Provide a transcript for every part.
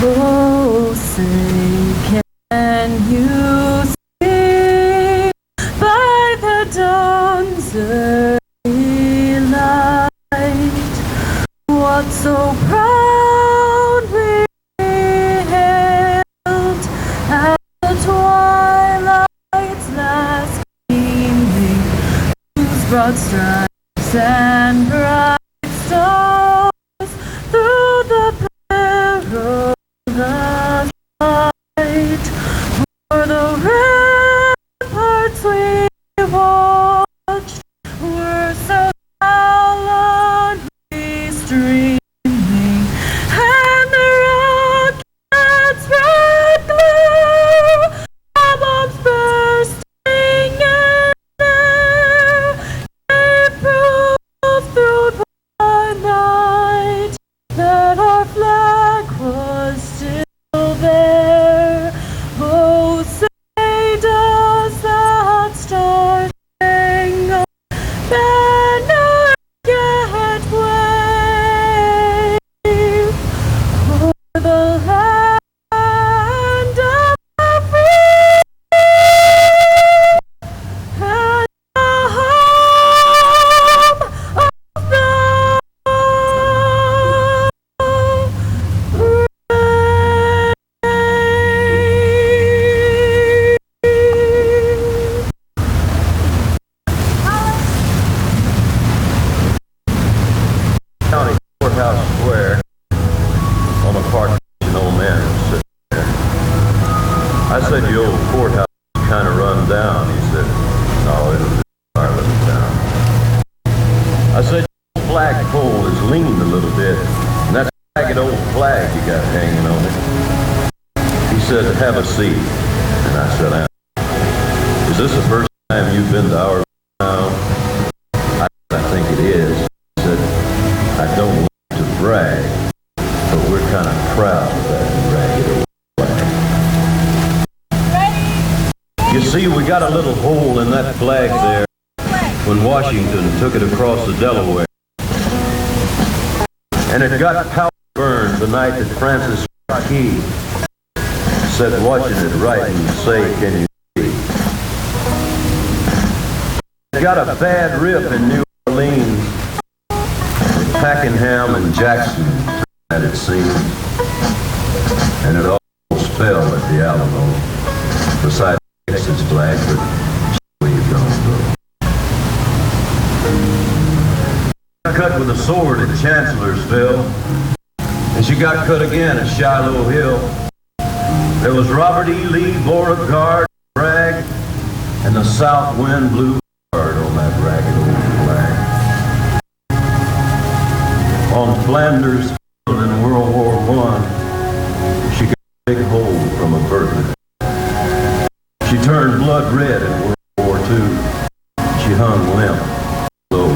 Oh, say, can you see by the dawn's early light what so proudly hailed at the twilight's last gleaming, whose broad stripes and bright stars through the peril the light for the ramparts we watched were so gallantly streaming, and the rocket's red glow, the bombs bursting in air, gave proof through the night that our flag was still there. Oh, say does that star-spangled banner yet wave o'er the land of the free and the home of the County Courthouse Square on a park bench, an old man was sitting there. I said, the old courthouse is kind of run down. He said, no, it was our little town. I said, your flagpole is leaning a little bit, and that's a ragged old flag you got hanging on it. He said, have a seat. And I said, is this the first time you've been to our town? I think it is. He said, I don't want to brag, but we're kind of proud of that ragged old flag. You see, we got a little hole in that flag there when Washington took it across the Delaware. And it got powder burned the night that Francis Key said, watching it right and say, can you see? It got a bad rip in New Orleans. Packenham and Jackson had it seen, and it almost fell at the Alamo beside Texas flag, but where you don't go. Cut with a sword at Chancellorsville, and she got cut again at Shiloh Hill. There was Robert E. Lee, Beauregard, Bragg, and the south wind blew hard on that ragged old flag. On Flanders Field in World War I, she got a big hole from a bird. She turned blood red in World War II. She hung limp, low.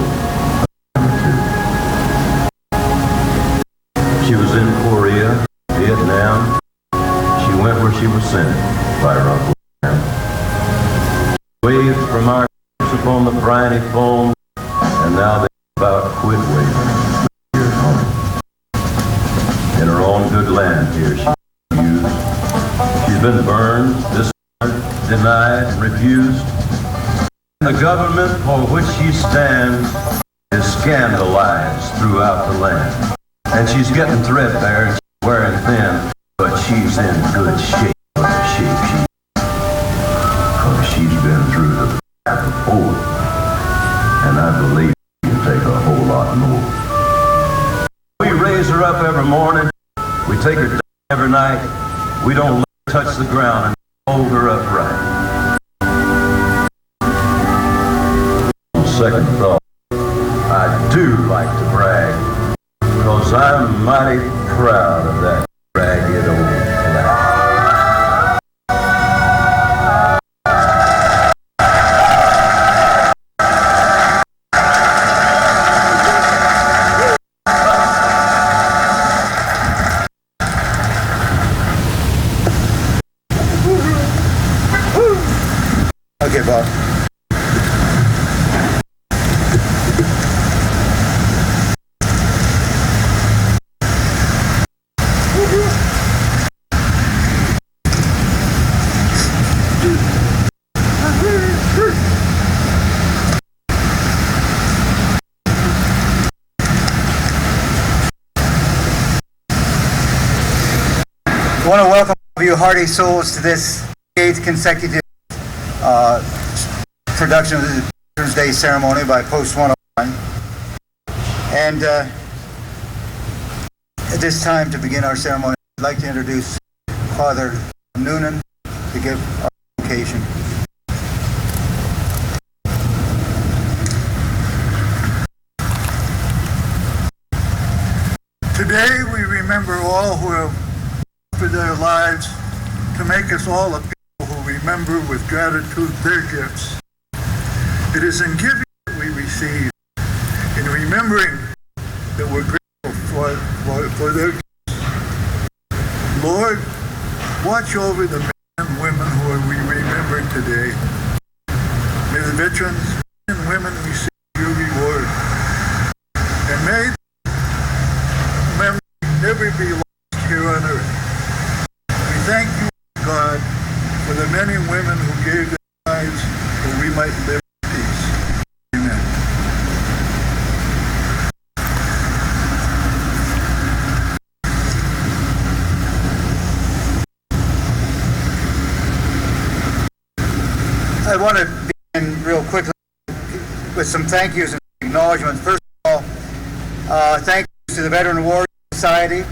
She was in Korea, Vietnam. She went where she was sent by her Uncle Sam. Waved from our ships upon the briny foam, and now they about quit waving. In her own good land here she's used. She's been burned, dishonored, denied, refused. And the government for which she stands is scandalized throughout the land. And she's getting threadbare and she's wearing thin, but she's in good shape for the shape she's in. 'Cause she's been through the back and forth. And I believe she can take a whole lot more. We raise her up every morning. We take her down every night. We don't let her touch the ground and hold her upright. On second thought, I do like to brag, because I'm mighty proud of that ragged old flag. Okay, Bob. I want to welcome you hearty souls to this 8th consecutive production of the Veterans Day Ceremony by Post 101. And at this time, to begin our ceremony, I'd like to introduce Father Noonan to give our invocation. Today we remember all who have offered their lives to make us all a people who remember with gratitude their gifts. It is in giving that we receive, in remembering that we're grateful for their gifts. Lord, watch over the men and women who we remember today. May the veterans and women receive your reward. And may memory never be lost here on earth. We thank you, God, for the men and women who gave their lives that we might live in peace. Amen. I want to begin real quickly with some thank yous and acknowledgments. First of all, thank yous to the Veteran Warrior Society,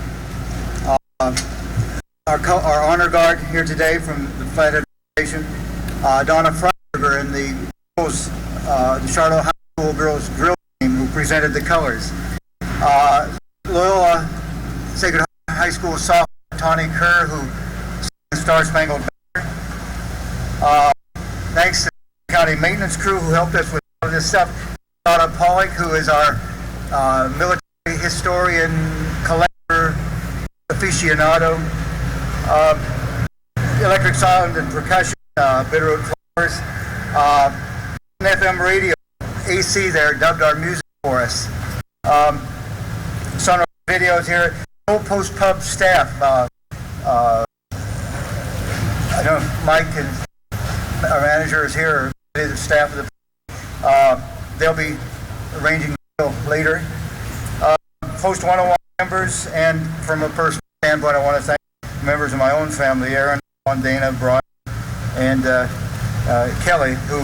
our honor guard here today from the Flat Head Foundation, Donna Freiberger and the Charlotte High School girls drill team who presented the colors. Loyola Sacred High School sophomore Tawny Kerr who sang the Star Spangled Banner. Thanks to the county maintenance crew who helped us with all of this stuff. Donna Pollock, who is our military historian, collector, aficionado. Electric sound and percussion, Bitterroot Flowers. FM radio, AC there, dubbed our music for us. Sunrise videos here. Old Post Pub staff. I know Mike and our manager is here, or the staff of the they'll be arranging later. Post 101 members, and from a personal standpoint, I want to thank members of my own family, Aaron, Dana, Brian, and Kelly, who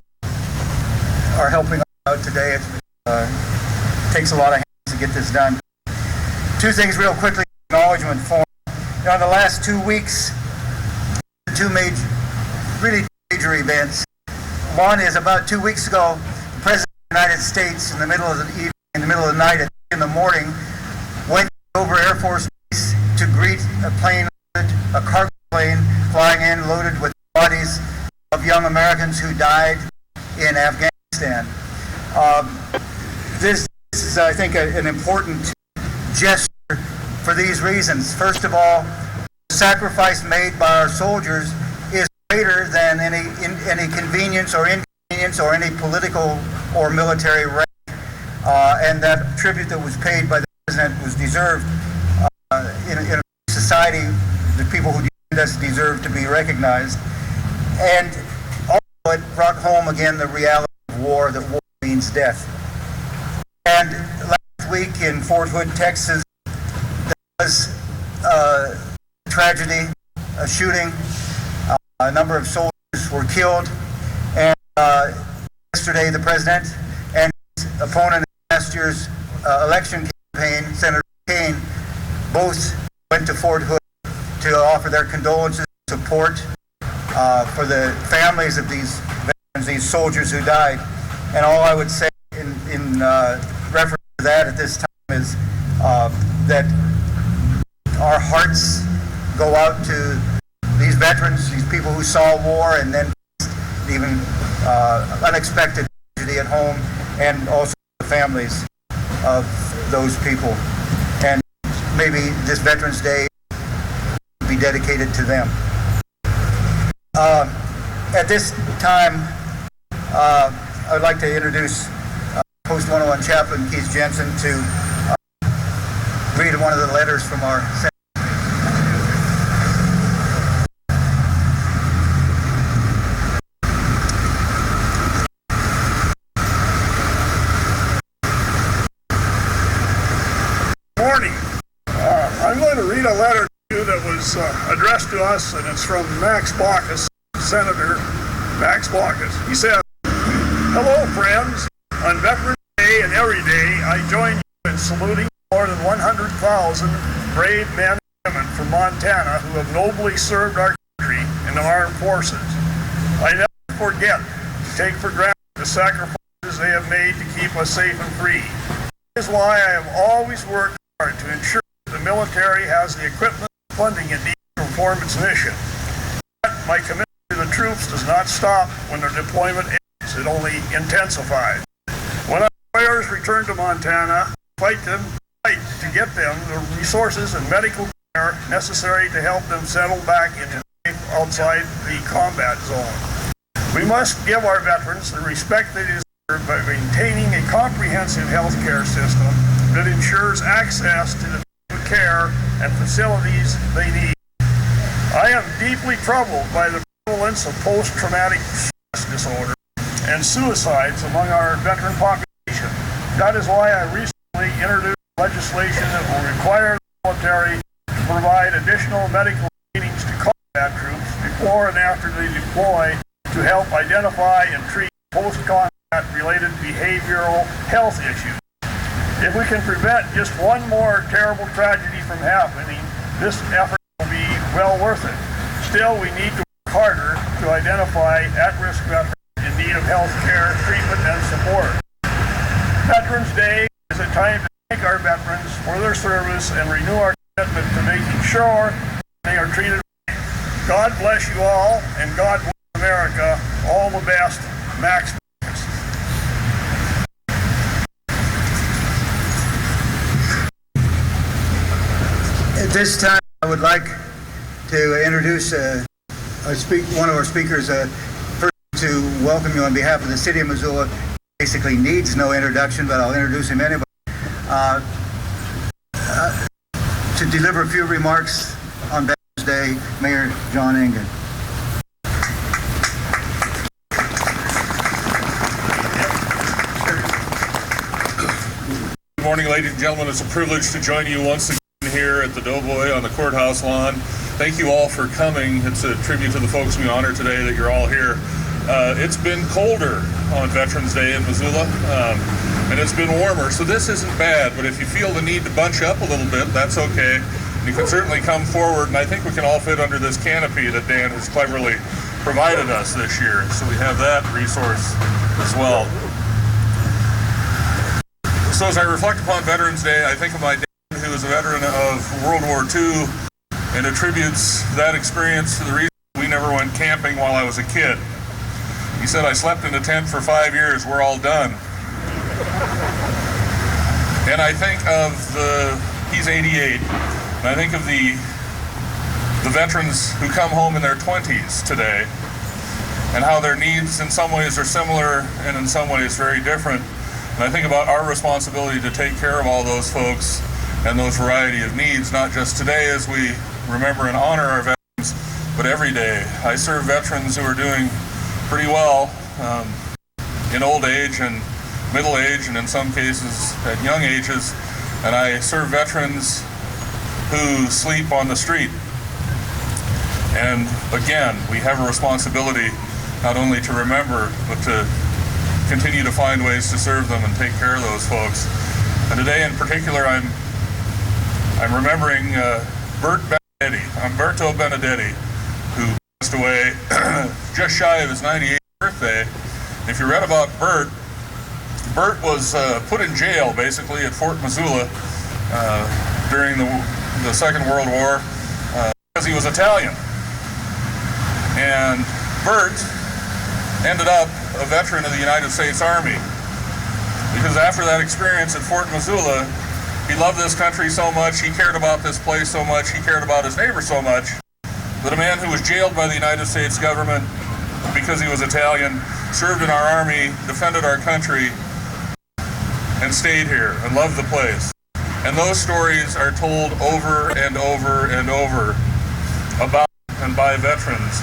are helping out today. It takes a lot of hands to get this done. Two things real quickly, acknowledgement form. In the last 2 weeks, two really major events. One is about 2 weeks ago, the President of the United States, in the middle of the evening, in the middle of the night, at 3 in the morning, went over Air Force Base to greet a cargo plane flying in loaded with bodies of young Americans who died in Afghanistan. This is, I think, an important gesture for these reasons. First of all, the sacrifice made by our soldiers is greater than any convenience or inconvenience or any political or military rank, and that tribute that was paid by the President was deserved. In a society, the people who defend us deserve to be recognized. And also it brought home again the reality of war, that war means death. And last week in Fort Hood, Texas, there was a tragedy a shooting. A number of soldiers were killed, and yesterday the president and his opponent in last year's election campaign, Senator Kane, both went to Fort Hood to offer their condolences and support for the families of these veterans, these soldiers who died. And all I would say in reference to that at this time is that our hearts go out to these veterans, these people who saw war and then even unexpected tragedy at home, and also the families of those people. And maybe this Veterans Day be dedicated to them. At this time, I'd like to introduce Post 101 Chaplain Keith Jensen to read one of the letters from our Senate. Morning. I'm going to read a letter to you that was addressed to us, and it's from Max Baucus, Senator Max Baucus. He said, "Hello, friends. On Veterans Day and every day, I join you in saluting more than 100,000 brave men and women from Montana who have nobly served our country in the armed forces. I never forget to take for granted the sacrifices they have made to keep us safe and free. That is why I have always worked hard to ensure that the military has the equipment and funding it needs to perform its mission. Yet, my commitment to the troops does not stop when their deployment ends. It only intensifies. When our warriors return to Montana, fight to get them the resources and medical care necessary to help them settle back into life outside the combat zone. We must give our veterans the respect they deserve by maintaining a comprehensive health care system that ensures access to the care and facilities they need. I am deeply troubled by the prevalence of post-traumatic stress disorder and suicides among our veteran population. That is why I recently introduced legislation that will require the military to provide additional medical screenings to combat troops before and after they deploy to help identify and treat post-combat related behavioral health issues. If we can prevent just one more terrible tragedy from happening, this effort will be well worth it. Still, we need to work harder to identify at-risk veterans in need of health care, treatment, and support. Veterans Day is a time to thank our veterans for their service and renew our commitment to making sure they are treated right. God bless you all, and God bless America. All the best, Max. At this time, I would like to introduce one of our speakers, to welcome you on behalf of the City of Missoula. Basically needs no introduction, but I'll introduce him anyway. To deliver a few remarks on Veterans Day, Mayor John Engen. Good morning, ladies and gentlemen. It's a privilege to join you once again here at the Doughboy on the courthouse lawn. Thank you all for coming. It's a tribute to the folks we honor today that you're all here. It's been colder on Veterans Day in Missoula, and it's been warmer, so this isn't bad, but if you feel the need to bunch up a little bit, that's okay. You can certainly come forward, and I think we can all fit under this canopy that Dan has cleverly provided us this year, so we have that resource as well. So as I reflect upon Veterans Day, I think of my dad, who was a veteran of World War II, and attributes that experience to the reason we never went camping while I was a kid. He said, "I slept in a tent for 5 years, we're all done." And I think of he's 88, and I think of the veterans who come home in their 20s today, and how their needs in some ways are similar and in some ways very different. And I think about our responsibility to take care of all those folks and those variety of needs, not just today as we remember and honor our veterans, but every day. I serve veterans who are doing pretty well in old age and middle age, and in some cases at young ages, and I serve veterans who sleep on the street. And again, we have a responsibility not only to remember, but to continue to find ways to serve them and take care of those folks. And today in particular, I'm remembering Umberto Benedetti, who passed away just shy of his 98th birthday. If you read about Bert was put in jail basically at Fort Missoula during the Second World War because he was Italian. And Bert ended up a veteran of the United States Army because after that experience at Fort Missoula, he loved this country so much, he cared about this place so much, he cared about his neighbor so much, that a man who was jailed by the United States government because he was Italian, served in our army, defended our country, and stayed here and loved the place. And those stories are told over and over and over about and by veterans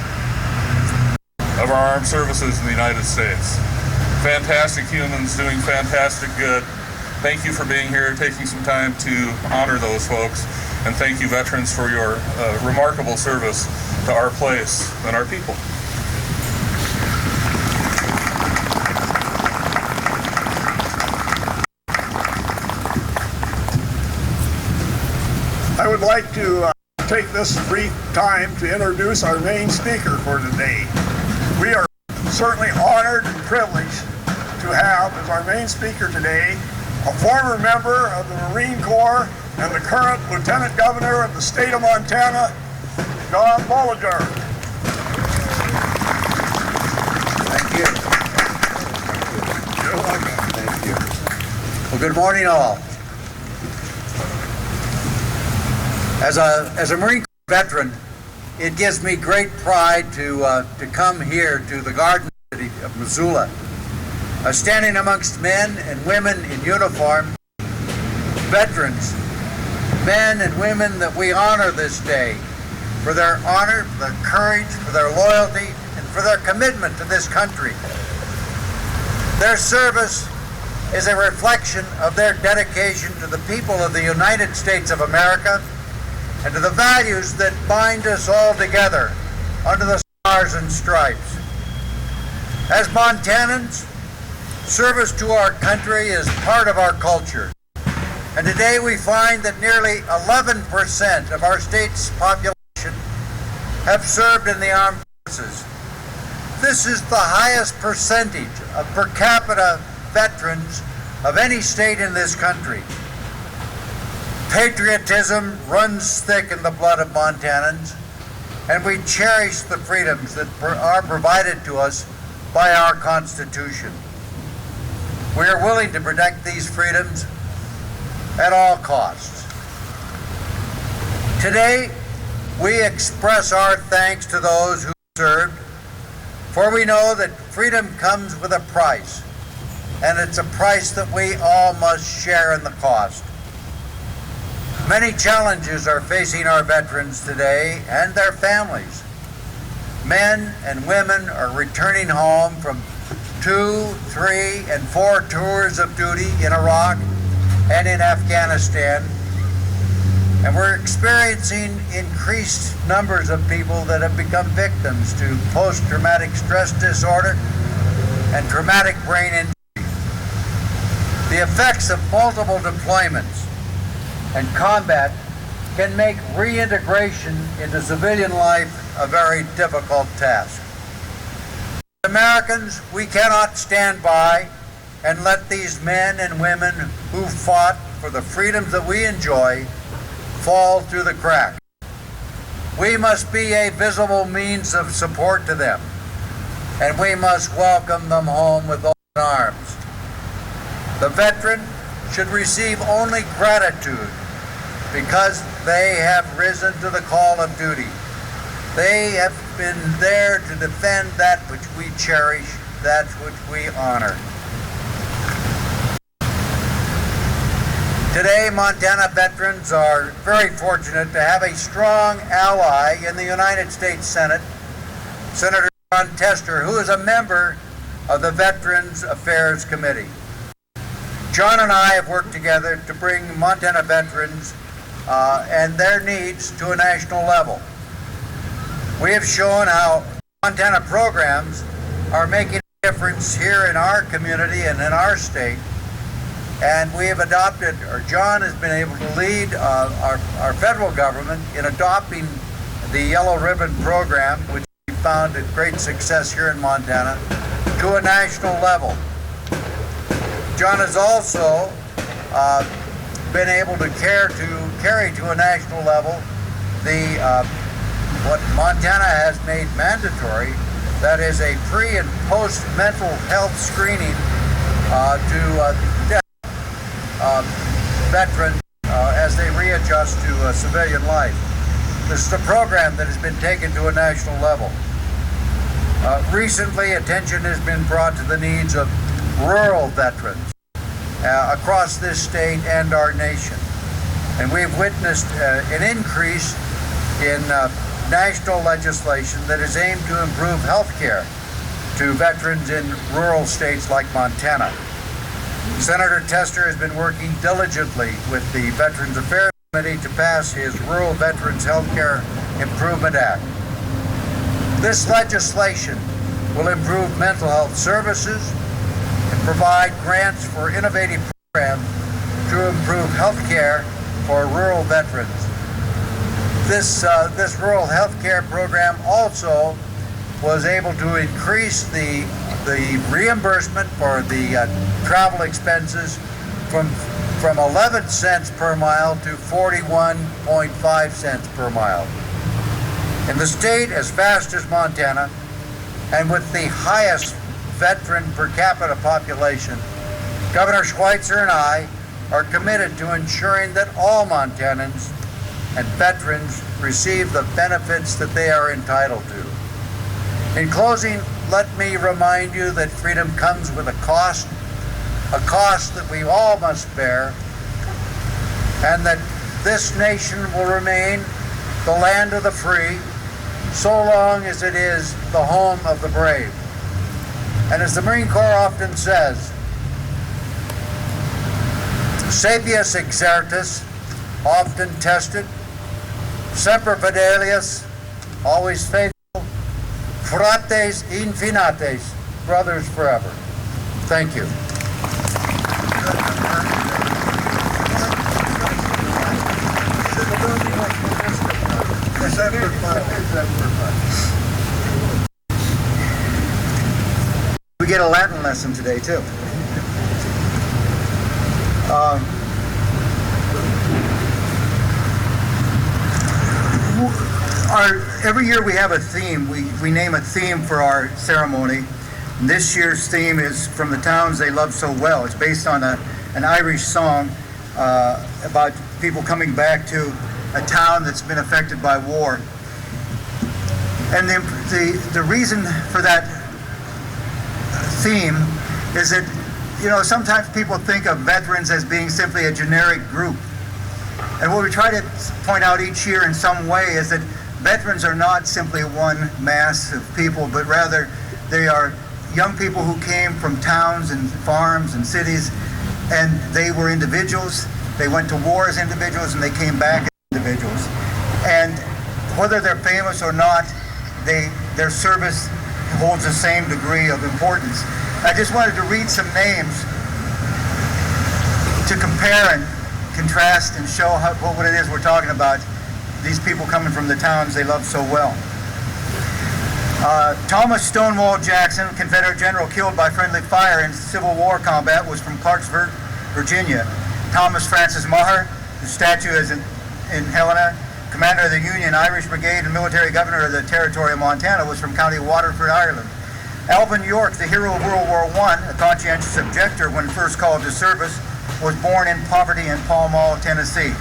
of our armed services in the United States. Fantastic humans doing fantastic good. Thank you for being here, taking some time to honor those folks, and thank you, veterans, for your remarkable service to our place and our people. I would like to take this brief time to introduce our main speaker for today. We are certainly honored and privileged to have as our main speaker today a former member of the Marine Corps and the current Lieutenant Governor of the state of Montana, John Bolliger. Thank you. You're welcome. Thank you. Well, good morning, all. As a Marine Corps veteran, it gives me great pride to come here to the Garden City of Missoula, standing amongst men and women in uniform, veterans, men and women that we honor this day for their honor, for their courage, for their loyalty, and for their commitment to this country. Their service is a reflection of their dedication to the people of the United States of America and to the values that bind us all together under the stars and stripes. As Montanans, service to our country is part of our culture. And today we find that nearly 11% of our state's population have served in the armed forces. This is the highest percentage of per capita veterans of any state in this country. Patriotism runs thick in the blood of Montanans, and we cherish the freedoms that are provided to us by our Constitution. We are willing to protect these freedoms at all costs. Today, we express our thanks to those who served, for we know that freedom comes with a price, and it's a price that we all must share in the cost. Many challenges are facing our veterans today and their families. Men and women are returning home from 2, 3, and 4 tours of duty in Iraq and in Afghanistan. And we're experiencing increased numbers of people that have become victims to post-traumatic stress disorder and traumatic brain injury. The effects of multiple deployments and combat can make reintegration into civilian life a very difficult task. As Americans, we cannot stand by and let these men and women who fought for the freedoms that we enjoy fall through the cracks. We must be a visible means of support to them, and we must welcome them home with open arms. The veteran should receive only gratitude because they have risen to the call of duty. They have been there to defend that which we cherish, that which we honor. Today, Montana veterans are very fortunate to have a strong ally in the United States Senate, Senator John Tester, who is a member of the Veterans Affairs Committee. John and I have worked together to bring Montana veterans and their needs to a national level. We have shown how Montana programs are making a difference here in our community and in our state. And we have adopted, or John has been able to lead our federal government in adopting the Yellow Ribbon program, which we found a great success here in Montana, to a national level. John has also been able to carry to a national level the what Montana has made mandatory, that is a pre and post mental health screening to veterans as they readjust to civilian life. This is a program that has been taken to a national level. Recently, attention has been brought to the needs of rural veterans across this state and our nation. And we've witnessed an increase in national legislation that is aimed to improve health care to veterans in rural states like Montana. Senator Tester has been working diligently with the Veterans Affairs Committee to pass his Rural Veterans Health Care Improvement Act. This legislation will improve mental health services and provide grants for innovative programs to improve health care for rural veterans. This rural health care program also was able to increase the reimbursement for the travel expenses from 11 cents per mile to 41.5 cents per mile. In the state as vast as Montana, and with the highest veteran per capita population, Governor Schweitzer and I are committed to ensuring that all Montanans and veterans receive the benefits that they are entitled to. In closing, let me remind you that freedom comes with a cost that we all must bear, and that this nation will remain the land of the free so long as it is the home of the brave. And as the Marine Corps often says, sapiens exertus, often tested, semper fidelius, always faithful, fratres infinites, brothers forever. Thank you. We get a Latin lesson today too. Every year we have a theme. We name a theme for our ceremony. And this year's theme is From the Towns They Love So Well. It's based on an Irish song about people coming back to a town that's been affected by war. And the reason for that theme is that, you know, sometimes people think of veterans as being simply a generic group. And what we try to point out each year in some way is that veterans are not simply one mass of people, but rather they are young people who came from towns and farms and cities, and they were individuals. They went to war as individuals, and they came back as individuals. And whether they're famous or not, their service holds the same degree of importance. I just wanted to read some names to compare and contrast and show what it is we're talking about, these people coming from the towns they love so well. Thomas Stonewall Jackson, Confederate general killed by friendly fire in Civil War combat, was from Clarksburg, Virginia. Thomas Francis Maher, whose statue is in Helena, commander of the Union Irish Brigade and military governor of the territory of Montana, was from County Waterford, Ireland. Alvin York, the hero of World War I, a conscientious objector when first called to service, was born in poverty in Pall Mall, Tennessee.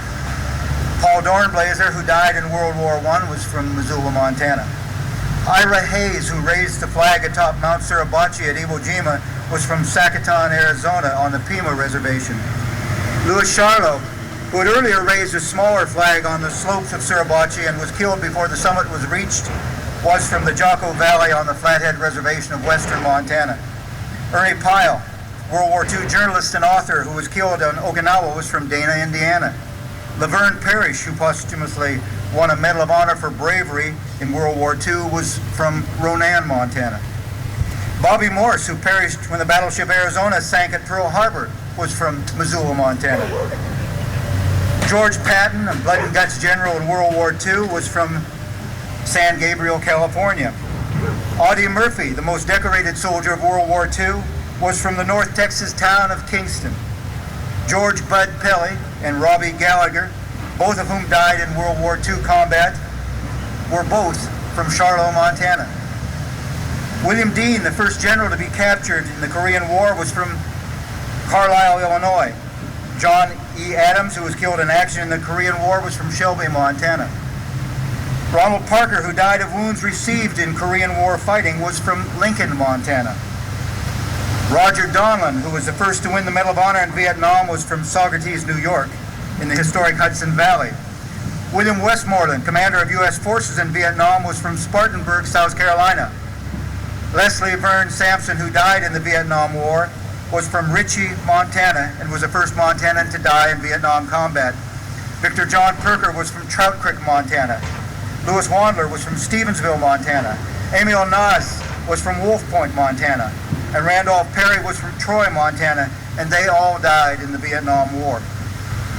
Paul Dornblaser, who died in World War I, was from Missoula, Montana. Ira Hayes, who raised the flag atop Mount Suribachi at Iwo Jima, was from Sacaton, Arizona, on the Pima Reservation. Louis Charlot, who had earlier raised a smaller flag on the slopes of Suribachi and was killed before the summit was reached, was from the Jocko Valley on the Flathead Reservation of western Montana. Ernie Pyle, World War II journalist and author who was killed on Okinawa, was from Dana, Indiana. Laverne Parrish, who posthumously won a Medal of Honor for bravery in World War II was from Ronan, Montana. Bobby Morse, who perished when the battleship Arizona sank at Pearl Harbor, was from Missoula, Montana. George Patton, a blood and guts general in World War II, was from San Gabriel, California. Audie Murphy, the most decorated soldier of World War II, was from the North Texas town of Kingston. George Bud Pelly and Robbie Gallagher, both of whom died in World War II combat, were both from Charlotte, Montana. William Dean, the first general to be captured in the Korean War, was from Carlisle, Illinois. John E. Adams, who was killed in action in the Korean War, was from Shelby, Montana. Ronald Parker, who died of wounds received in Korean War fighting, was from Lincoln, Montana. Roger Donlin, who was the first to win the Medal of Honor in Vietnam, was from Saugerties, New York, in the historic Hudson Valley. William Westmoreland, commander of U.S. forces in Vietnam, was from Spartanburg, South Carolina. Leslie Verne Sampson, who died in the Vietnam War, was from Ritchie, Montana, and was the first Montanan to die in Vietnam combat. Victor John Perker was from Trout Creek, Montana. Louis Wandler was from Stevensville, Montana. Emil Nas was from Wolf Point, Montana. And Randolph Perry was from Troy, Montana, and they all died in the Vietnam War.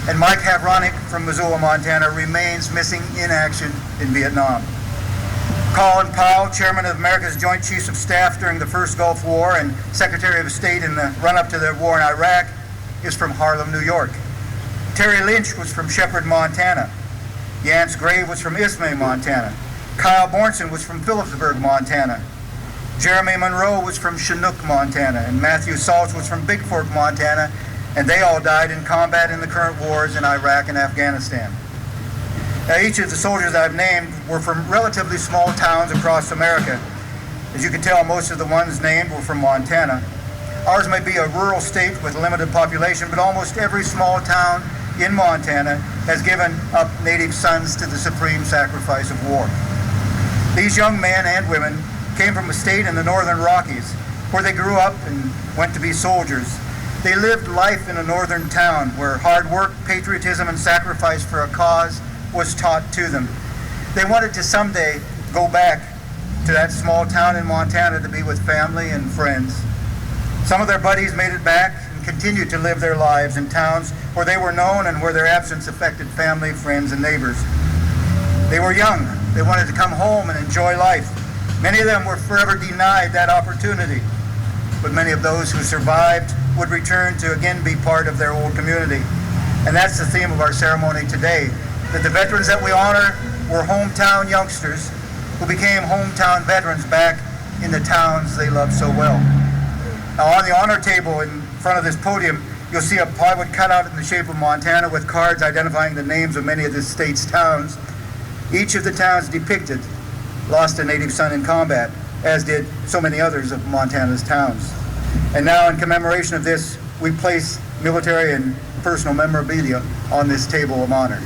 And Mike Havronic from Missoula, Montana, remains missing in action in Vietnam. Colin Powell, chairman of America's Joint Chiefs of Staff during the First Gulf War and Secretary of State in the run-up to the war in Iraq, is from Harlem, New York. Terry Lynch was from Shepherd, Montana. Yance Grave was from Ismay, Montana. Kyle Bornson was from Phillipsburg, Montana. Jeremy Monroe was from Chinook, Montana. And Matthew Saltz was from Big Fork, Montana. And they all died in combat in the current wars in Iraq and Afghanistan. Now, each of the soldiers I've named were from relatively small towns across America. As you can tell, most of the ones named were from Montana. Ours may be a rural state with a limited population, but almost every small town in Montana has given up native sons to the supreme sacrifice of war. These young men and women came from a state in the northern Rockies where they grew up and went to be soldiers. They lived life in a northern town where hard work, patriotism, and sacrifice for a cause was taught to them. They wanted to someday go back to that small town in Montana to be with family and friends. Some of their buddies made it back and continued to live their lives in towns where they were known and where their absence affected family, friends, and neighbors. They were young. They wanted to come home and enjoy life. Many of them were forever denied that opportunity, but many of those who survived would return to again be part of their old community. And that's the theme of our ceremony today, that the veterans that we honor were hometown youngsters who became hometown veterans back in the towns they loved so well. Now, on the honor table in front of this podium, you'll see a plywood cutout in the shape of Montana with cards identifying the names of many of the state's towns. Each of the towns depicted lost a native son in combat, as did so many others of Montana's towns. And now, in commemoration of this, we place military and personal memorabilia on this table of honor.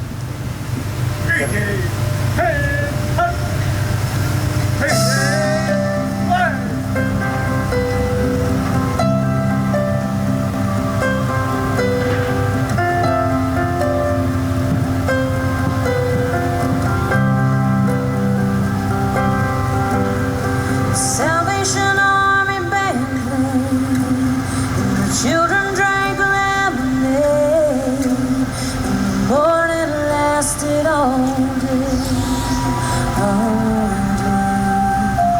Salvation Army band and the children drank lemonade, and the morning lasted all day, all day.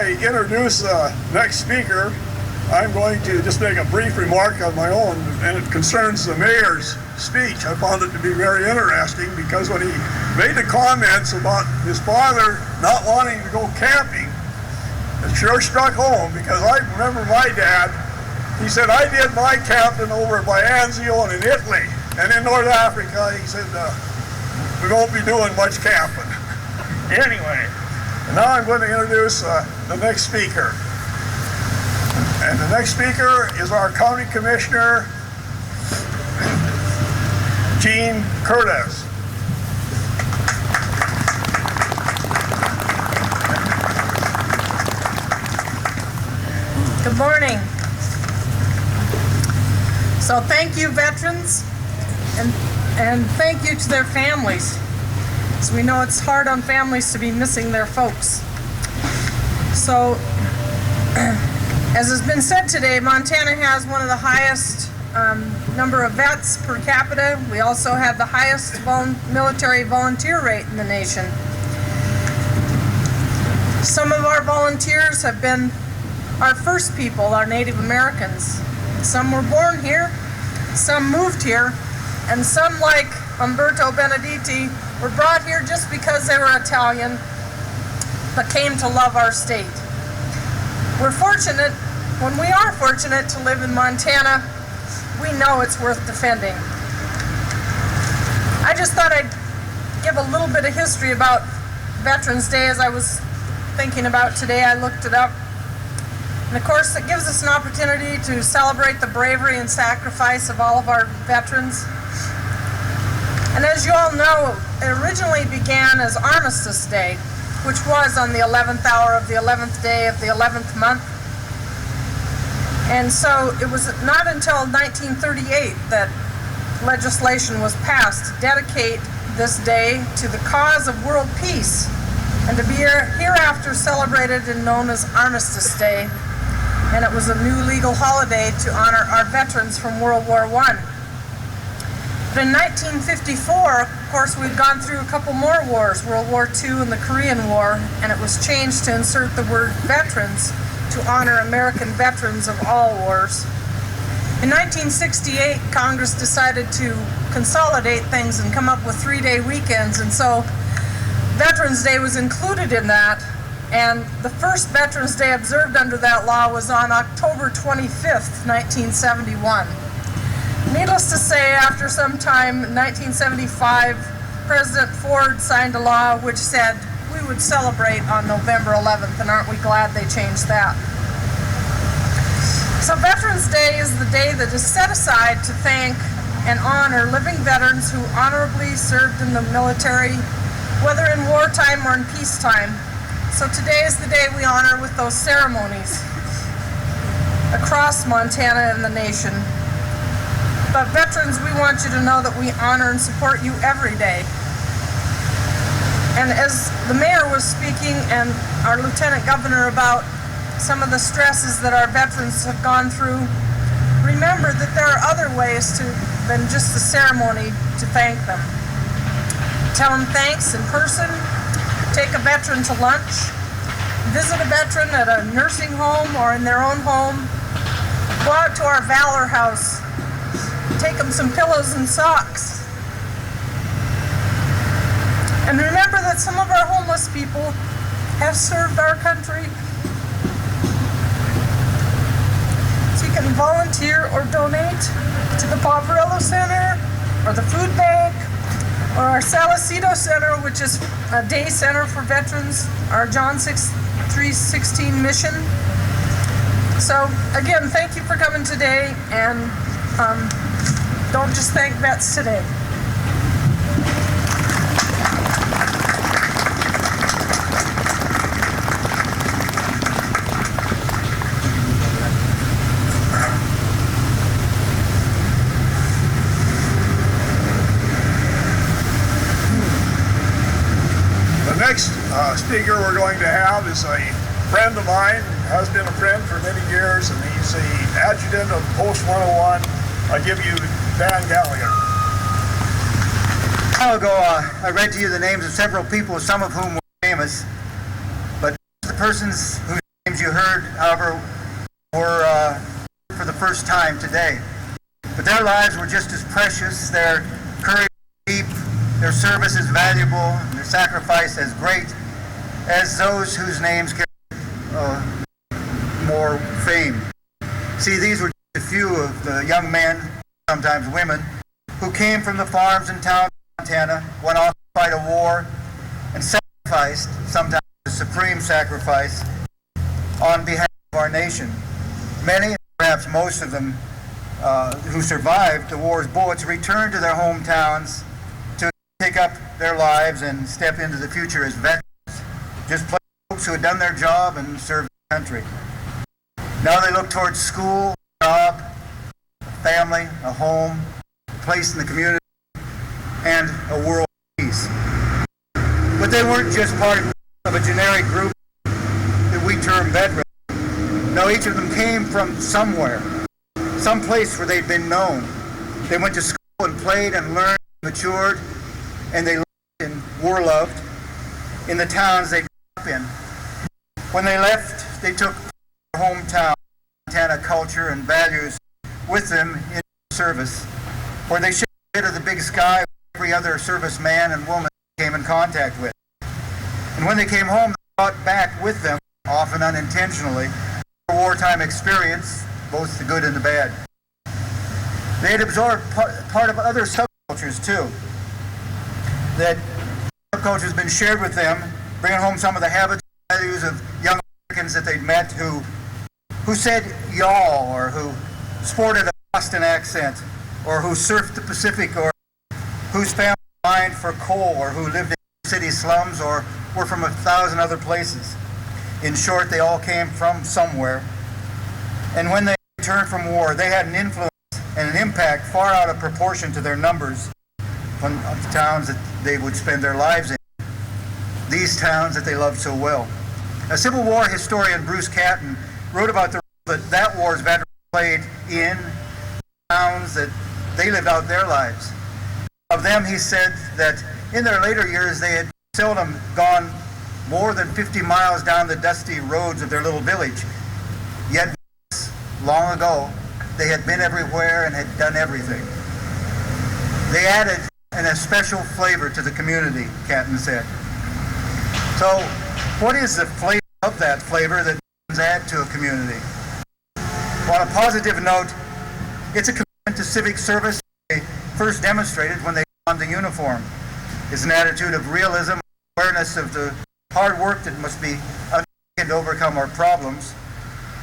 I introduce the next speaker, I'm going to just make a brief remark of my own, and it concerns the mayor's speech. I found it to be very interesting because when he made the comments about his father not wanting to go camping, it sure struck home, because I remember my dad, he said, I did my camping over by Anzio and in Italy, and in North Africa, he said, we won't be doing much camping. Anyway, and now I'm going to introduce the next speaker. And the next speaker is our County Commissioner, Gene Curtis. Good morning. So thank you, veterans, and thank you to their families. So we know it's hard on families to be missing their folks. So, as has been said today, Montana has one of the highest number of vets per capita. We also have the highest military volunteer rate in the nation. Some of our volunteers have been our first people, our Native Americans. Some were born here, some moved here, and some, like Umberto Benedetti, were brought here just because they were Italian, but came to love our state. We're fortunate, when we are fortunate to live in Montana, we know it's worth defending. I just thought I'd give a little bit of history about Veterans Day. As I was thinking about today, I looked it up. And of course, it gives us an opportunity to celebrate the bravery and sacrifice of all of our veterans. And as you all know, it originally began as Armistice Day, which was on the 11th hour of the 11th day of the 11th month. And so it was not until 1938 that legislation was passed to dedicate this day to the cause of world peace and to be hereafter celebrated and known as Armistice Day. And it was a new legal holiday to honor our veterans from World War I. But in 1954, of course, we'd gone through a couple more wars, World War II and the Korean War, and it was changed to insert the word veterans to honor American veterans of all wars. In 1968, Congress decided to consolidate things and come up with 3-day weekends, and so Veterans Day was included in that. And the first Veterans Day observed under that law was on October 25th, 1971. Needless to say, after some time, in 1975, President Ford signed a law which said we would celebrate on November 11th, and aren't we glad they changed that? So Veterans Day is the day that is set aside to thank and honor living veterans who honorably served in the military, whether in wartime or in peacetime. So today is the day we honor with those ceremonies across Montana and the nation. But veterans, we want you to know that we honor and support you every day. And as the mayor was speaking and our lieutenant governor about some of the stresses that our veterans have gone through, remember that there are other ways than just the ceremony to thank them. Tell them thanks in person. Take a veteran to lunch, visit a veteran at a nursing home or in their own home, go out to our Valor House, take them some pillows and socks. And remember that some of our homeless people have served our country. So you can volunteer or donate to the Poverello Center or the food bank, or our Salcedo Center, which is a day center for veterans, our John 3:16 mission. So again, thank you for coming today, and don't just thank vets today. Next speaker we're going to have is a friend of mine, has been a friend for many years, and he's the adjutant of Post 101. I give you Dan Gallagher. A while ago, I read to you the names of several people, some of whom were famous, but the persons whose names you heard, however, were for the first time today. But their lives were just as precious, their courage deep, their service as valuable, and their sacrifice as great as those whose names carry more fame. See, these were just a few of the young men, sometimes women, who came from the farms and towns of Montana, went off to fight a war, and sacrificed, sometimes a supreme sacrifice, on behalf of our nation. Many, perhaps most of them, who survived the war's bullets returned to their hometowns to take up their lives and step into the future as veterans, just plain folks who had done their job and served the country. Now they look towards school, job, family, a home, a place in the community, and a world peace. But they weren't just part of a generic group that we term veterans. No, each of them came from somewhere, some place where they'd been known. They went to school and played and learned, matured, and they loved and were loved in the towns they grew up in. When they left, they took their hometown, Montana culture and values with them in service, where they shared a bit of the big sky every other serviceman and woman they came in contact with. And when they came home, they brought back with them, often unintentionally, their wartime experience, both the good and the bad. They had absorbed part of other subcultures too. That subculture has been shared with them, bringing home some of the habits and values of young Americans that they'd met who said y'all, or who sported a Boston accent, or who surfed the Pacific, or whose family mined for coal, or who lived in city slums, or were from 1,000 other places. In short, they all came from somewhere. And when they returned from war, they had an influence and an impact far out of proportion to their numbers on the towns that they would spend their lives in. These towns that they loved so well. A Civil War historian, Bruce Catton, wrote about the role that war's veterans played in towns that they lived out their lives. Of them, he said that in their later years, they had seldom gone more than 50 miles down the dusty roads of their little village. Yet, long ago, they had been everywhere and had done everything. They added a special flavor to the community, Catton said. So, what is the flavor of that flavor that add to a community? On a positive note, it's a commitment to civic service they first demonstrated when they donned the uniform. It's an attitude of realism, awareness of the hard work that must be undertaken to overcome our problems.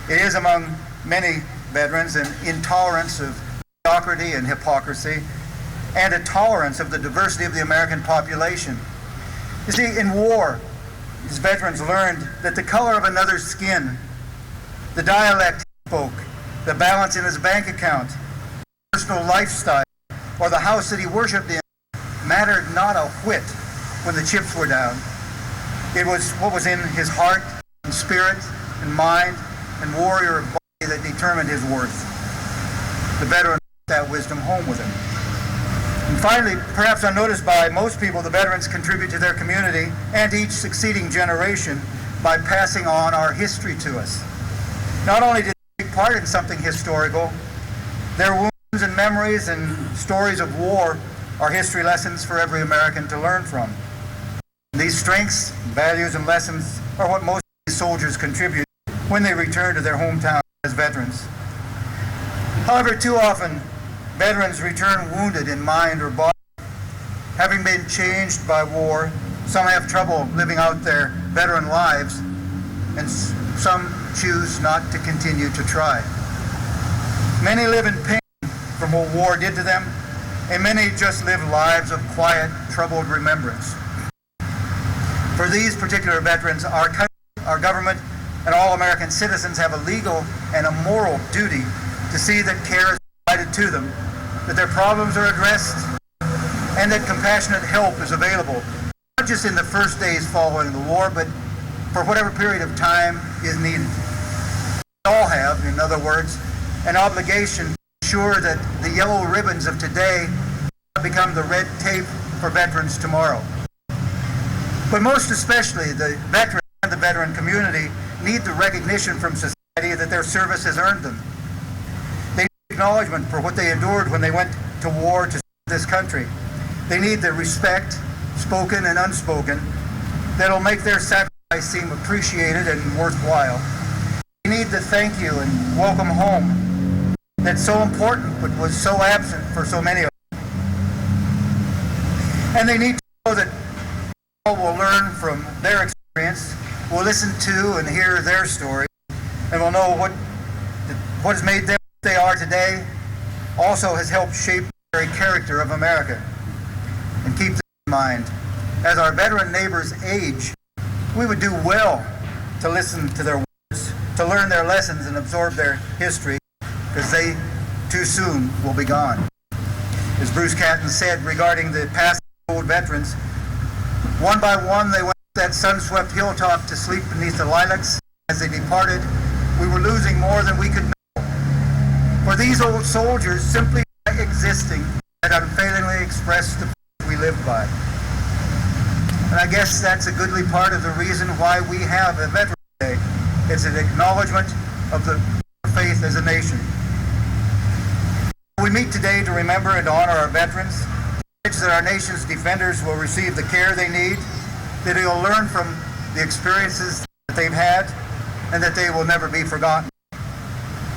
It is among many veterans an intolerance of mediocrity and hypocrisy, and a tolerance of the diversity of the American population. You see, in war, these veterans learned that the color of another's skin, the dialect he spoke, the balance in his bank account, personal lifestyle, or the house that he worshipped in mattered not a whit when the chips were down. It was what was in his heart and spirit and mind and warrior body that determined his worth. The veteran took that wisdom home with him. And finally, perhaps unnoticed by most people, the veterans contribute to their community and each succeeding generation by passing on our history to us. Not only did they take part in something historical, their wounds and memories and stories of war are history lessons for every American to learn from. These strengths, values, and lessons are what most of these soldiers contribute when they return to their hometown as veterans. However, too often, veterans return wounded in mind or body. Having been changed by war, some have trouble living out their veteran lives, and some choose not to continue to try. Many live in pain from what war did to them, and many just live lives of quiet, troubled remembrance. For these particular veterans, our country, our government, and all American citizens have a legal and a moral duty to see that care is provided to them, that their problems are addressed, and that compassionate help is available, not just in the first days following the war, but for whatever period of time is needed. We all have, in other words, an obligation to ensure that the yellow ribbons of today become the red tape for veterans tomorrow. But most especially, the veteran and the veteran community need the recognition from society that their service has earned them. They need acknowledgement for what they endured when they went to war to serve this country. They need the respect, spoken and unspoken, that'll make their sacrifice seem appreciated and worthwhile. They need the thank you and welcome home that's so important but was so absent for so many of them. And they need to know that all will learn from their experience, will listen to and hear their story, and will know what has made them what they are today, also has helped shape the very character of America. And keep this in mind. As our veteran neighbors age, we would do well to listen to their words, to learn their lessons and absorb their history, because they too soon will be gone. As Bruce Catton said regarding the past old veterans, one by one they went to that sun-swept hilltop to sleep beneath the lilacs. As they departed, we were losing more than we could know. For these old soldiers, simply by existing, had unfailingly expressed the we live by. And I guess that's a goodly part of the reason why we have a Veterans Day. It's an acknowledgement of the faith as a nation. We meet today to remember and honor our veterans, that our nation's defenders will receive the care they need, that they will learn from the experiences that they've had, and that they will never be forgotten.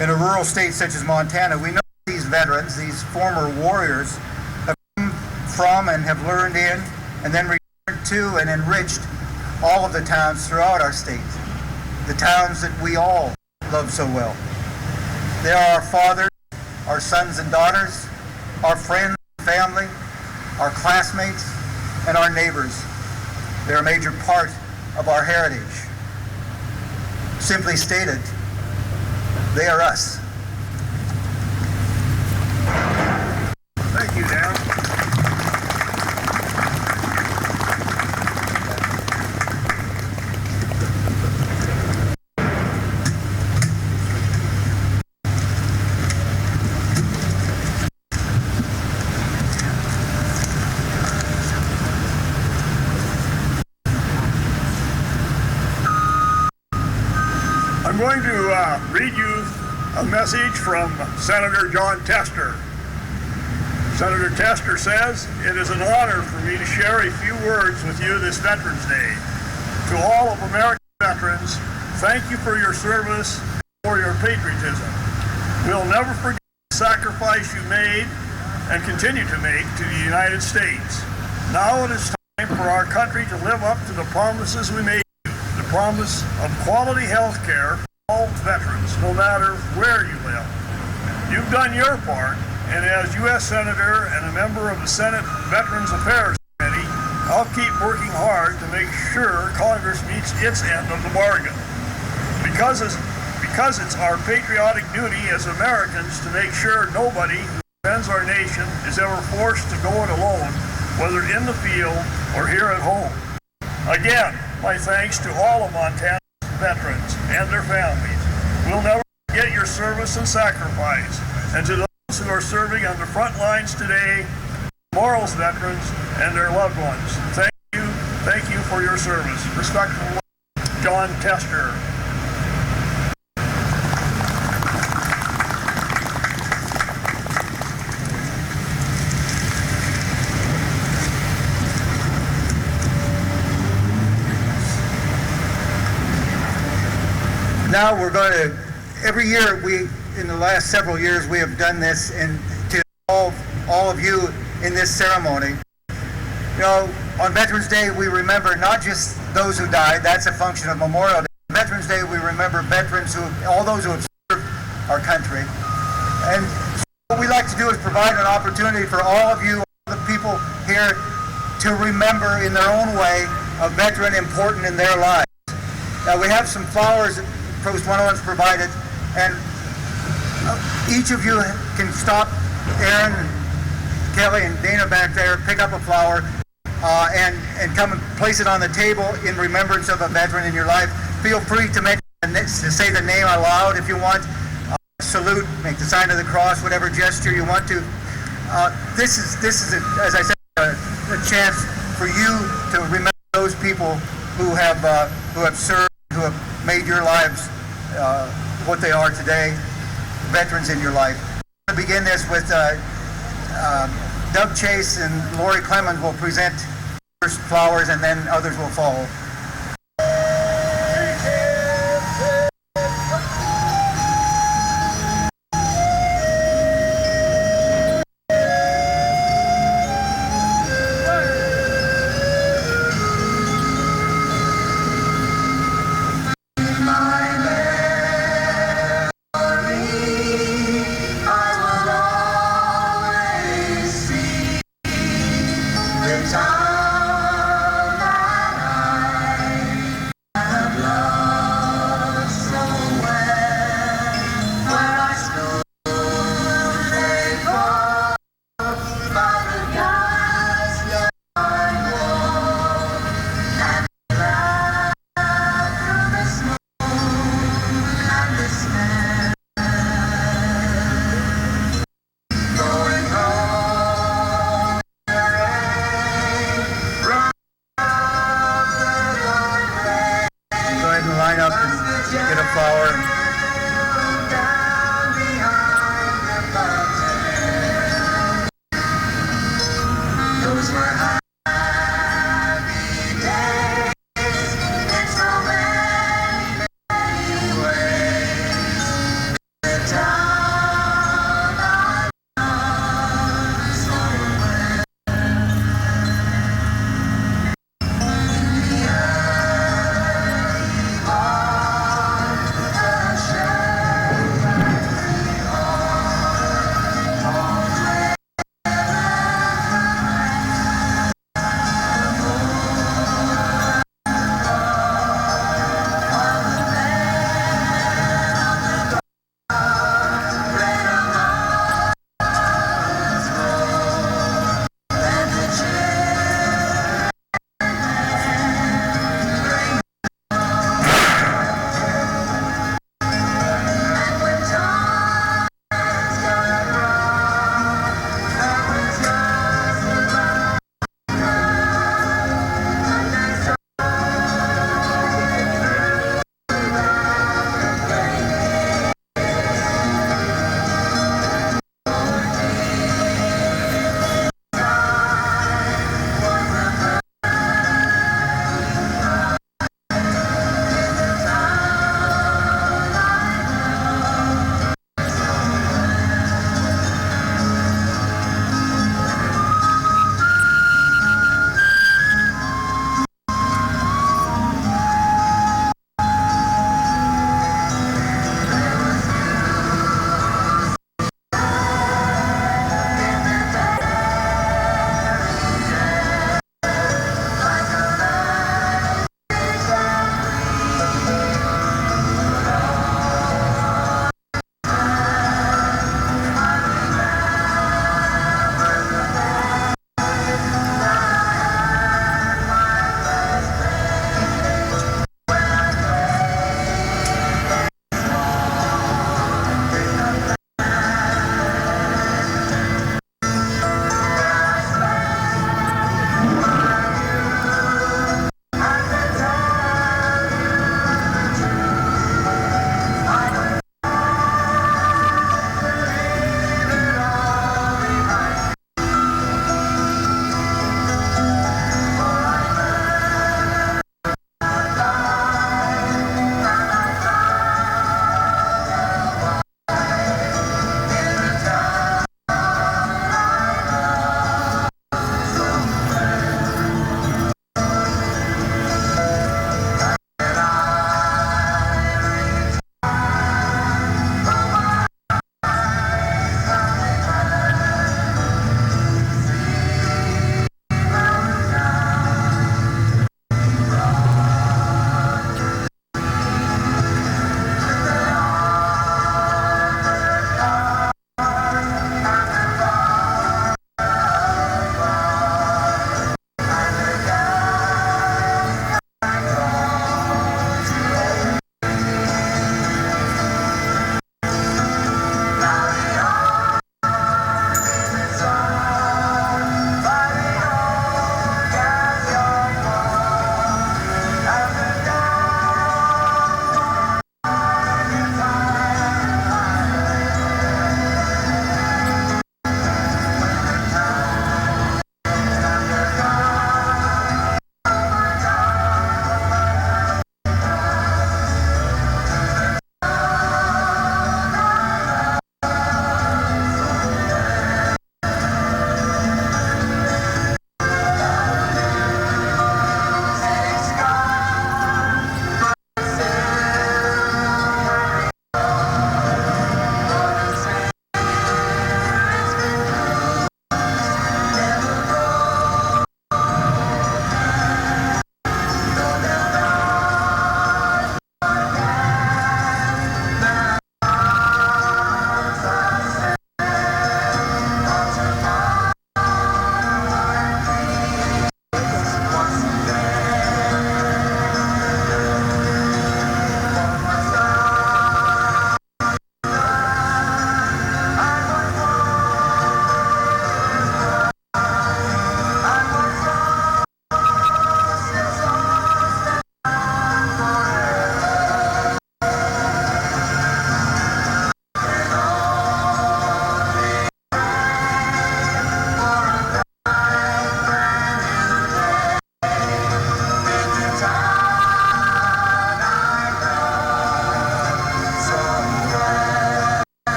In a rural state such as Montana, we know these veterans, these former warriors, have come from and have learned in and then returned to and enriched all of the towns throughout our state, the towns that we all love so well. They are our fathers, our sons and daughters, our friends and family, our classmates, and our neighbors. They're a major part of our heritage. Simply stated, they are us. Thank you, Dan. I'm going to read you a message from Senator John Tester. Senator Tester says, "It is an honor for me to share a few words with you this Veterans Day. To all of American veterans, thank you for your service and for your patriotism. We'll never forget the sacrifice you made and continue to make to the United States. Now it is time for our country to live up to the promises we made. The promise of quality health care for all veterans, no matter where you live. You've done your part, and as U.S. Senator and a member of the Senate Veterans Affairs Committee, I'll keep working hard to make sure Congress meets its end of the bargain. Because it's our patriotic duty as Americans to make sure nobody who defends our nation is ever forced to go it alone, whether in the field or here at home. Again, my thanks to all of Montana's veterans and their families. We'll never forget your service and sacrifice. And to those who are serving on the front lines today, Memorial's veterans and their loved ones, thank you for your service. Respectfully, John Tester." Now we're going to, every year in the last several years, we have done this and to involve all of you in this ceremony. You know, on Veterans Day, we remember not just those who died, that's a function of Memorial Day. On Veterans Day, we remember veterans all those who have served our country. And what we like to do is provide an opportunity for all of you, all the people here, to remember in their own way a veteran important in their lives. Now we have some flowers that Provost 101's provided, and each of you can stop, Aaron and Kelly and Dana back there, pick up a flower and come and place it on the table in remembrance of a veteran in your life. Feel free to say the name aloud if you want. Salute, make the sign of the cross, whatever gesture you want to. This is as I said, a chance for you to remember those people who have served, who have made your lives what they are today, veterans in your life. I'm going to begin this with Doug Chase and Lori Clemens will present first flowers, and then others will follow. Time that I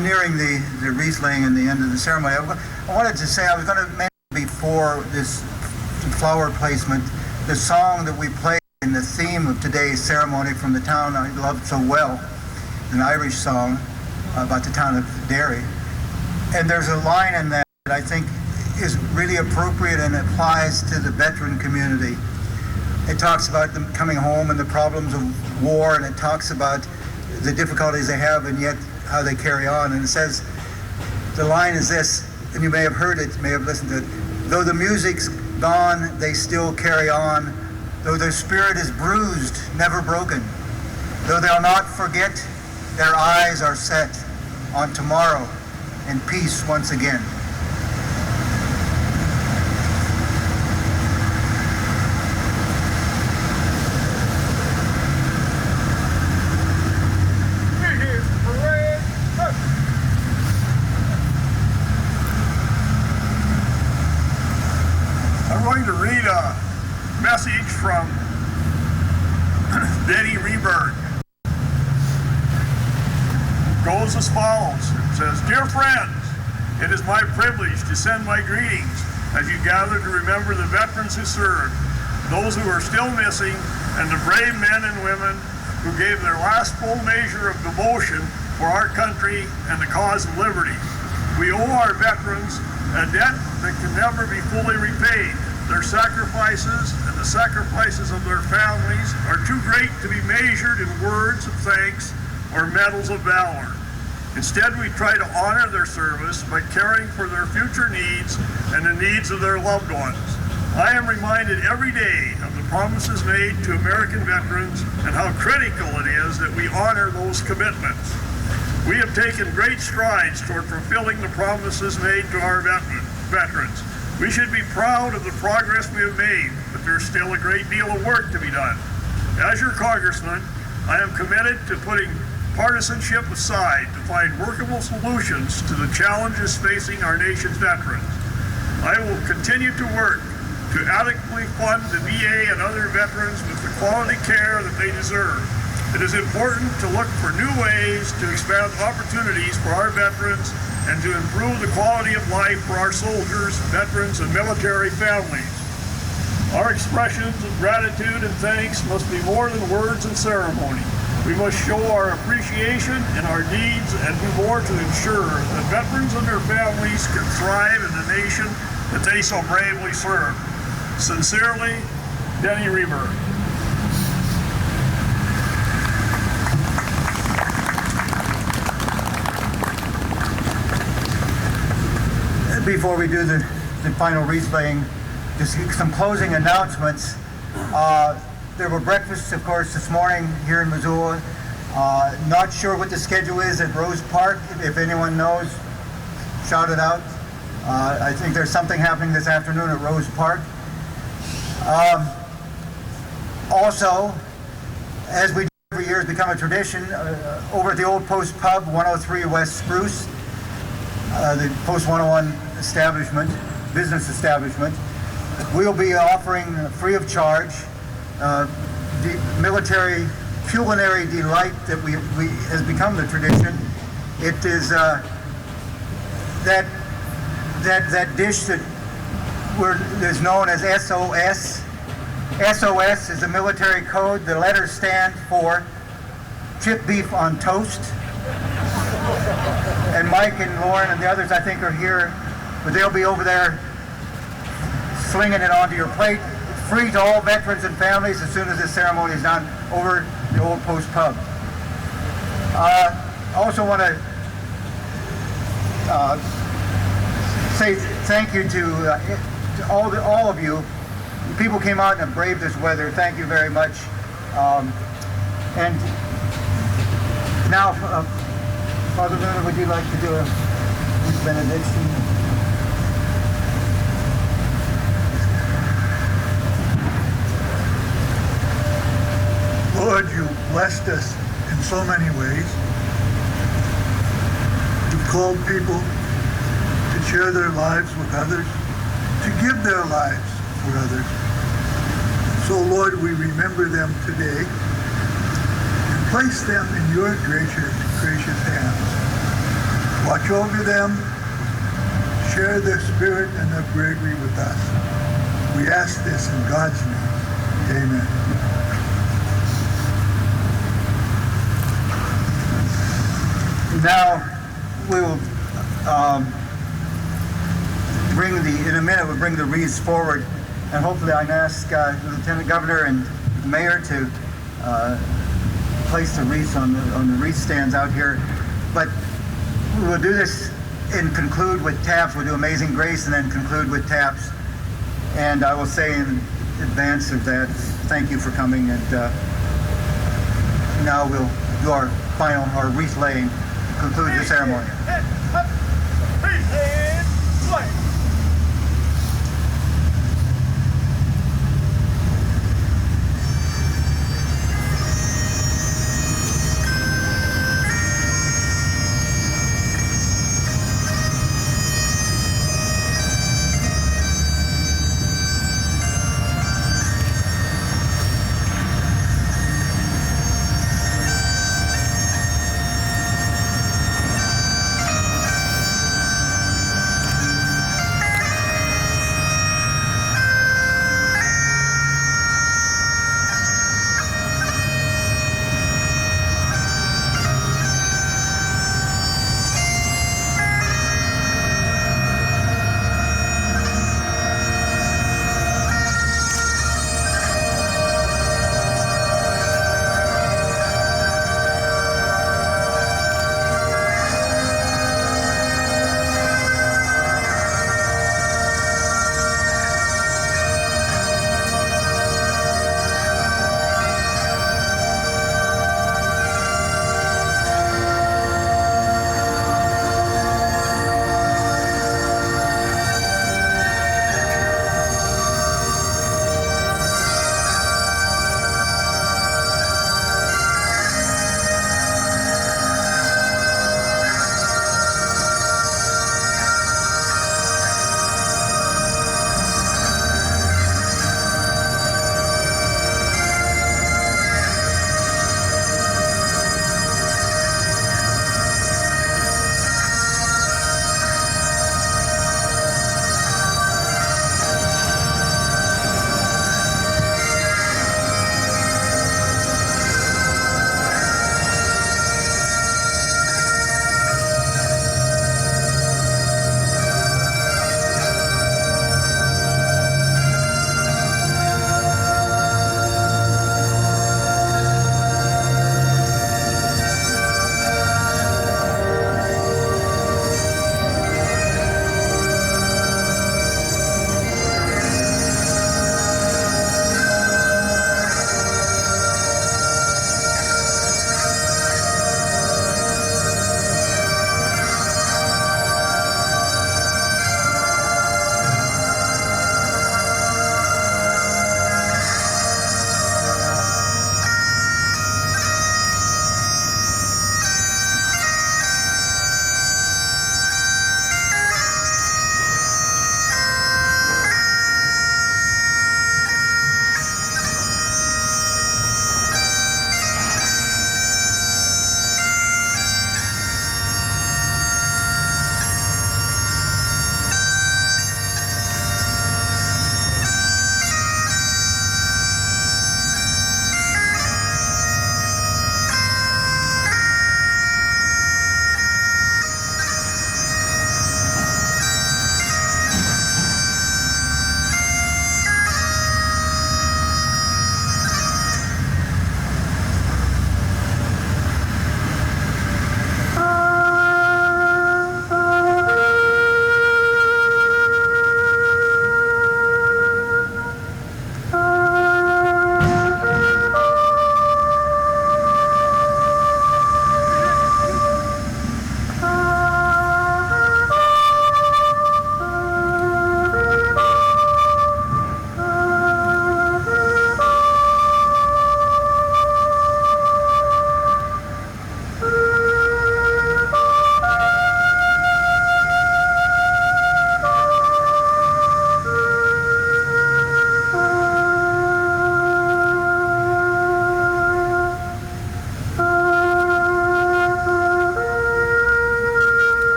we're nearing the wreath laying and the end of the ceremony. I wanted to say, I was going to mention before this flower placement, the song that we played in the theme of today's ceremony from the town I love so well, an Irish song about the town of Derry. And there's a line in that I think is really appropriate and applies to the veteran community. It talks about them coming home and the problems of war, and it talks about the difficulties they have and yet how they carry on. And it says, the line is this, and you may have heard it, may have listened to it: though the music's gone, they still carry on. Though their spirit is bruised, never broken. Though they'll not forget, their eyes are set on tomorrow and peace once again. I'm going to read a message from Denny Reberg. Goes as follows. It says, "Dear friends, it is my privilege to send my greetings as you gather to remember the veterans who served, those who are still missing, and the brave men and women who gave their last full measure of devotion for our country and the cause of liberty. We owe our veterans a debt that can never be fully repaid. Their sacrifices and the sacrifices of their families are too great to be measured in words of thanks or medals of valor. Instead, we try to honor their service by caring for their future needs and the needs of their loved ones. I am reminded every day of the promises made to American veterans and how critical it is that we honor those commitments. We have taken great strides toward fulfilling the promises made to our veterans. We should be proud of the progress we have made, but there's still a great deal of work to be done. As your congressman, I am committed to putting partisanship aside to find workable solutions to the challenges facing our nation's veterans. I will continue to work to adequately fund the VA and other veterans with the quality care that they deserve. It is important to look for new ways to expand opportunities for our veterans and to improve the quality of life for our soldiers, veterans, and military families. Our expressions of gratitude and thanks must be more than words and ceremony. We must show our appreciation in our deeds and do more to ensure that veterans and their families can thrive in the nation that they so bravely serve. Sincerely, Denny Reberg. Before we do the final wreath laying, just some closing announcements. There were breakfasts, of course, this morning here in Missoula. Not sure what the schedule is at Rose Park. If anyone knows, shout it out. I think there's something happening this afternoon at Rose Park. Also, as we do every year, it's become a tradition, over at the Old Post Pub, 103 West Spruce, the Post 101 establishment, business establishment, we'll be offering free of charge the military culinary delight that has become the tradition. It is that dish that is known as SOS. SOS is a military code. The letters stand for chip beef on toast. And Mike and Lauren and the others, I think, are here, but they'll be over there slinging it onto your plate. It's free to all veterans and families as soon as this ceremony is done over the Old Post Pub. I also want to say thank you to all of you. People came out and have braved this weather. Thank you very much. And now, Father Miller, would you like to do a benediction? Lord, you blessed us in so many ways. You've called people to share their lives with others, to give their lives for others. So, Lord, we remember them today and place them in your gracious hands. watch over them, share their spirit and their bravery with us. We ask this in God's name. Amen. Now, we will in a minute, we'll bring the wreaths forward, and hopefully I can ask the Lieutenant Governor and the Mayor to place the wreaths on the wreath stands out here. But we will do this and conclude with taps. We'll do Amazing Grace and then conclude with taps. And I will say in advance of that, thank you for coming. And now we'll do our wreath laying to conclude the ceremony.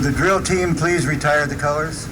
the drill team please retire the colors?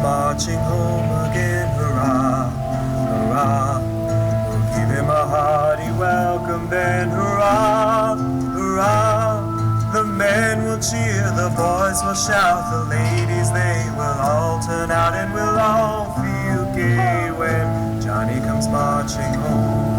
Marching home again, hurrah, hurrah. We'll give him a hearty welcome then, hurrah, hurrah. The men will cheer, the boys will shout, the ladies they will all turn out, and we'll all feel gay when Johnny comes marching home.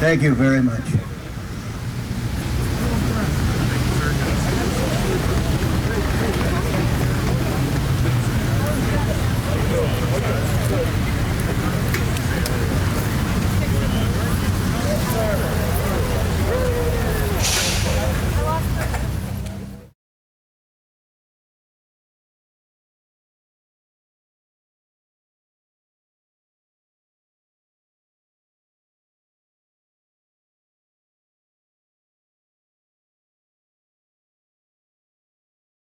Thank you very much.